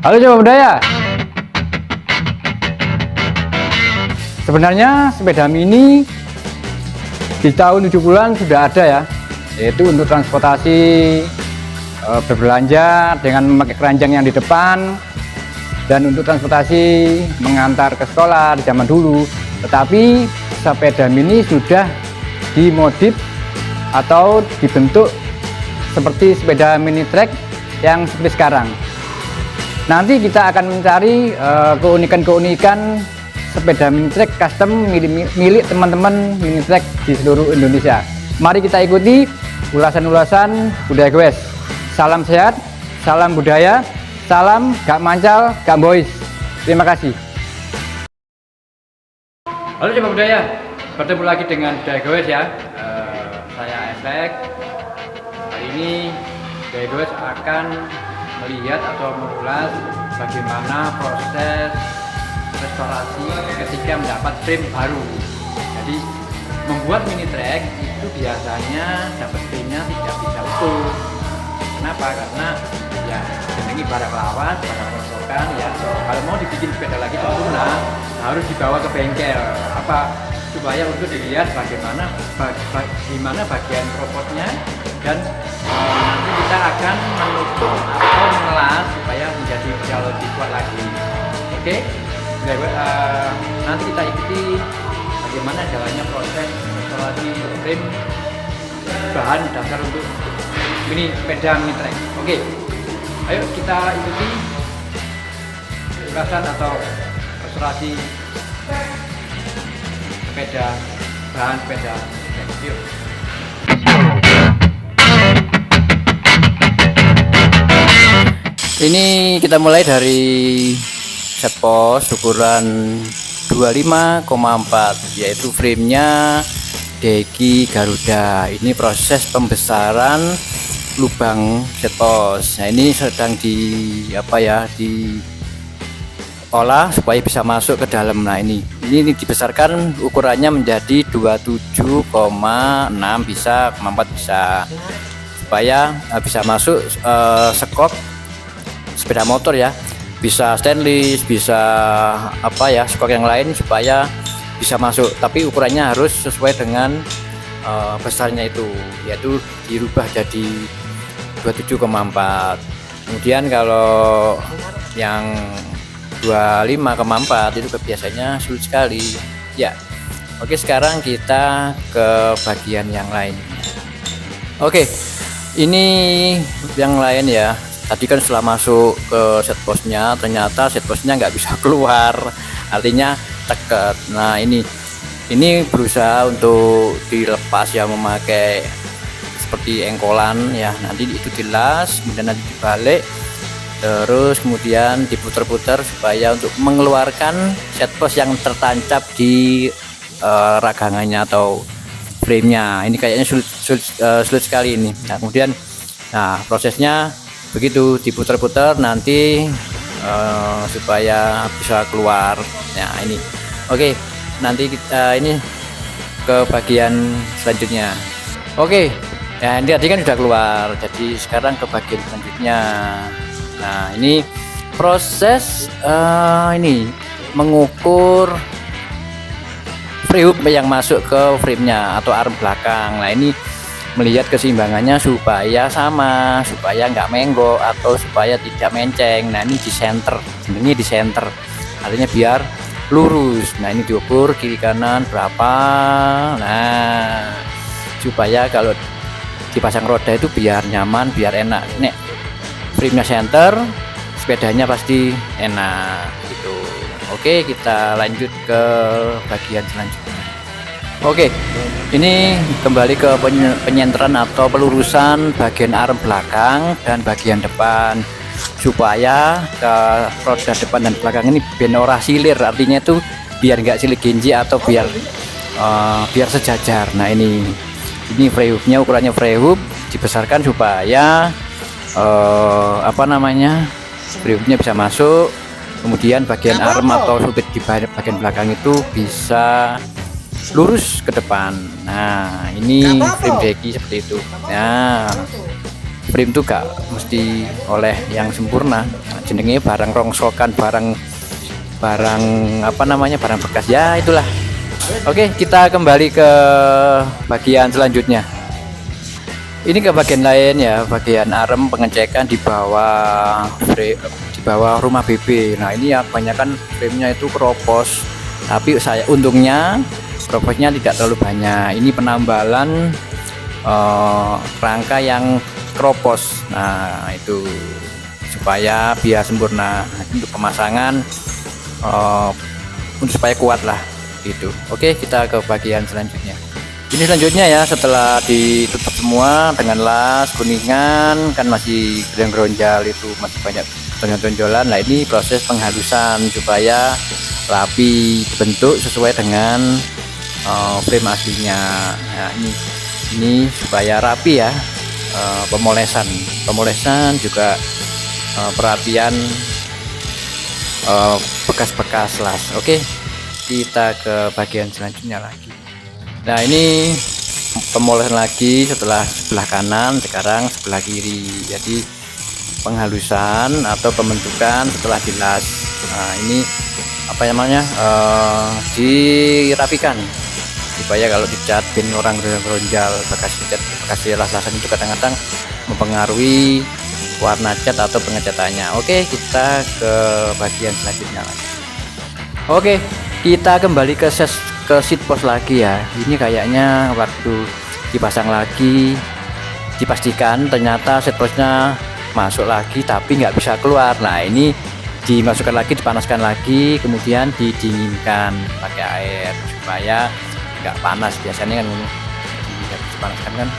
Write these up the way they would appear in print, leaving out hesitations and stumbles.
Halo Sobat Budaya. Sebenarnya sepeda mini di tahun 70-an sudah ada ya, yaitu untuk transportasi berbelanja dengan memakai keranjang yang di depan, dan untuk transportasi mengantar ke sekolah di zaman dulu. Tetapi sepeda mini sudah dimodif atau dibentuk seperti sepeda mini trek yang seperti sekarang. Nanti kita akan mencari keunikan-keunikan sepeda mini trek custom milik teman-teman mini trek di seluruh Indonesia. Mari kita ikuti ulasan-ulasan budaya goes. Salam sehat, salam budaya, salam gak mancal, gak boys. Terima kasih. Halo Sobat Budaya, bertemu lagi dengan budaya goes ya. Saya Esek. Hari ini budaya goes akan melihat atau mengulas bagaimana proses restorasi ketika mendapat frame baru. Jadi membuat mini track itu biasanya dapat frame-nya tidak bisa utuh. Kenapa? Karena ya jenengi barang lawas, barang rosokan ya. Kalau mau dibikin sepeda lagi sempurna harus dibawa ke bengkel. Apa? Supaya untuk dilihat bagaimana bagian robotnya, dan nanti kita akan menutup atau mengelas supaya menjadi jauh lebih kuat lagi. Oke, nanti kita ikuti bagaimana jalannya proses restorasi frame bahan dasar untuk mini sepeda mini trek. Oke, ayo kita ikuti ulasan atau restorasi sepeda bahan sepeda. Yuk. Ini kita mulai dari set post ukuran 25,4, yaitu framenya Deki Garuda. Ini proses pembesaran lubang set post. Nah, ini sedang diolah supaya bisa masuk ke dalam. Nah, ini dibesarkan ukurannya menjadi 27,6 bisa, 4 bisa, supaya bisa masuk sekop sepeda motor ya, bisa stainless, bisa skok yang lain supaya bisa masuk, tapi ukurannya harus sesuai dengan besarnya itu, yaitu dirubah jadi 27,4. Kemudian kalau yang 25,4 itu biasanya sulit sekali ya. Oke, sekarang kita ke bagian yang lain. Oke, ini yang lain ya. Tadi kan setelah masuk ke set postnya, ternyata set postnya nggak bisa keluar, artinya teket. Nah, ini berusaha untuk dilepas ya, memakai seperti engkolan ya. Nanti itu dilas, kemudian nanti dibalik, terus kemudian diputar-putar supaya untuk mengeluarkan set post yang tertancap di ragangannya atau frame-nya. Ini kayaknya sulit sekali ini. Nah, kemudian prosesnya begitu, diputar-putar nanti supaya bisa keluar. Nah, ini oke, nanti kita ini ke bagian selanjutnya. Oke ya, ini tadi kan sudah keluar, jadi sekarang ke bagian selanjutnya. Nah, ini proses ini mengukur freehub yang masuk ke frame-nya atau arm belakang. Nah, ini melihat keseimbangannya supaya sama, supaya nggak menggok atau supaya tidak menceng. Nah, ini di center, artinya biar lurus. Nah, ini diukur kiri kanan berapa. Nah, supaya kalau dipasang roda itu biar nyaman, biar enak. Nek frame-nya center, sepedanya pasti enak gitu. Oke, kita lanjut ke bagian selanjutnya. Oke, ini kembali ke penyenteran atau pelurusan bagian arm belakang dan bagian depan, supaya ke roda depan dan belakang ini ben ora silir, artinya itu biar enggak silik genji atau biar sejajar. Nah, ini freehubnya, ukurannya freehub dibesarkan supaya freehubnya bisa masuk Kemudian bagian arm atau supit di bagian belakang itu bisa lurus ke depan. Nah, ini frame deki seperti itu. Nah, frame itu gak mesti oleh yang sempurna. Nah, jenenge barang rongsokan, barang apa namanya, barang bekas ya, itulah. Oke, kita kembali ke bagian selanjutnya. Ini ke bagian lain ya, bagian arm pengecekan di bawah rumah BB. Nah, ini ya kebanyakan frame-nya itu keropos, tapi saya untungnya keroposnya tidak terlalu banyak. Ini penambalan rangka yang keropos. Nah, itu supaya biar sempurna. Untuk pemasangan untuk supaya kuat lah gitu. Oke, kita ke bagian selanjutnya. Ini selanjutnya ya, setelah ditutup semua dengan las kuningan, kan masih geronjal itu, masih banyak tonjol-tonjolan. Nah, ini proses penghalusan supaya rapi, dibentuk sesuai dengan frame aslinya. Nah, ini supaya rapi ya. Pemolesan juga perapian bekas-bekas las. Oke, kita ke bagian selanjutnya lagi. Nah, ini pemolesan lagi setelah sebelah kanan, sekarang sebelah kiri. Jadi penghalusan atau pembentukan setelah dilas. Nah, ini apa namanya, dirapikan supaya kalau dicat bin orang geronjal, bekas cat, bekas las-lasan itu kadang-kadang mempengaruhi warna cat atau pengecatannya. Oke, kita ke bagian selanjutnya lagi. Oke, kita kembali ke seat post lagi ya. Ini kayaknya waktu dipasang lagi dipastikan ternyata seat postnya masuk lagi tapi nggak bisa keluar. Nah, ini dimasukkan lagi, dipanaskan lagi, kemudian didinginkan pakai air supaya nggak panas. Biasanya kan ini dipanaskan kan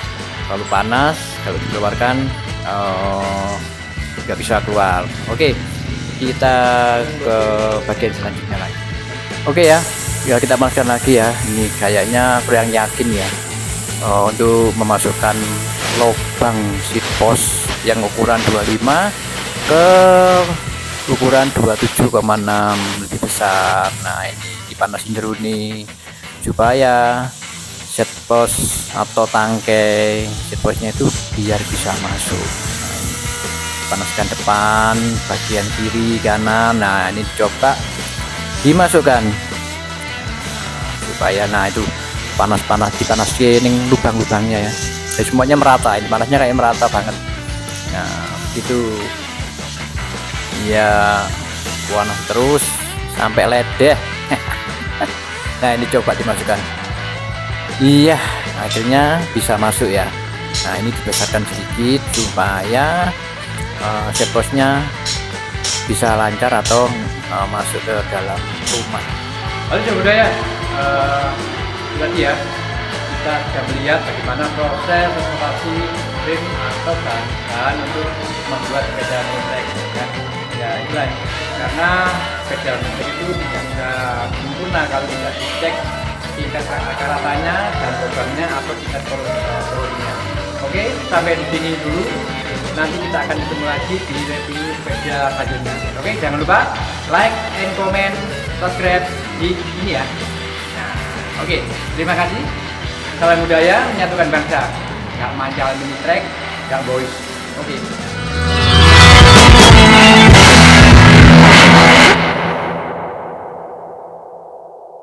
terlalu panas, kalau dikeluarkan nggak bisa keluar. Oke, kita ke bagian selanjutnya lagi. Oke ya, kita panaskan lagi ya. Ini kayaknya kurang yakin ya untuk memasukkan lubang seat post yang ukuran 25 ke ukuran 27,6 lebih besar. Nah, ini dipanasin dulu nih supaya seat post atau tangkai seat postnya itu biar bisa masuk. Nah, ini panaskan depan, bagian kiri, kanan. Nah, ini coba dimasukkan supaya, nah itu dipanasin lubang-lubangnya ya. Jadi semuanya merata, ini panasnya kayak merata banget. Nah, itu ya, panas terus sampai ledeh. Nah, ini coba dimasukkan. Iya, akhirnya bisa masuk ya. Nah, ini dibesarkan sedikit supaya seat postnya bisa lancar atau masuk ke dalam rumah. Lalu coba ya, tadi ya kita sudah melihat bagaimana proses renovasi rim atau bahan untuk membuat sepeda motor ya. Itulah, karena sepeda motor itu tidak bisa sempurna kalau tidak dicek tingkat rata-ratanya dan lubangnya atau tingkat rollernya. Oke, sampai di sini dulu. Nanti kita akan ketemu lagi di review sepeda selanjutnya. Oke, jangan lupa like and comment, subscribe di ini ya. Nah, oke, terima kasih. Salam budaya menyatukan bangsa. Gak mancal mini track, gak boys. Oke.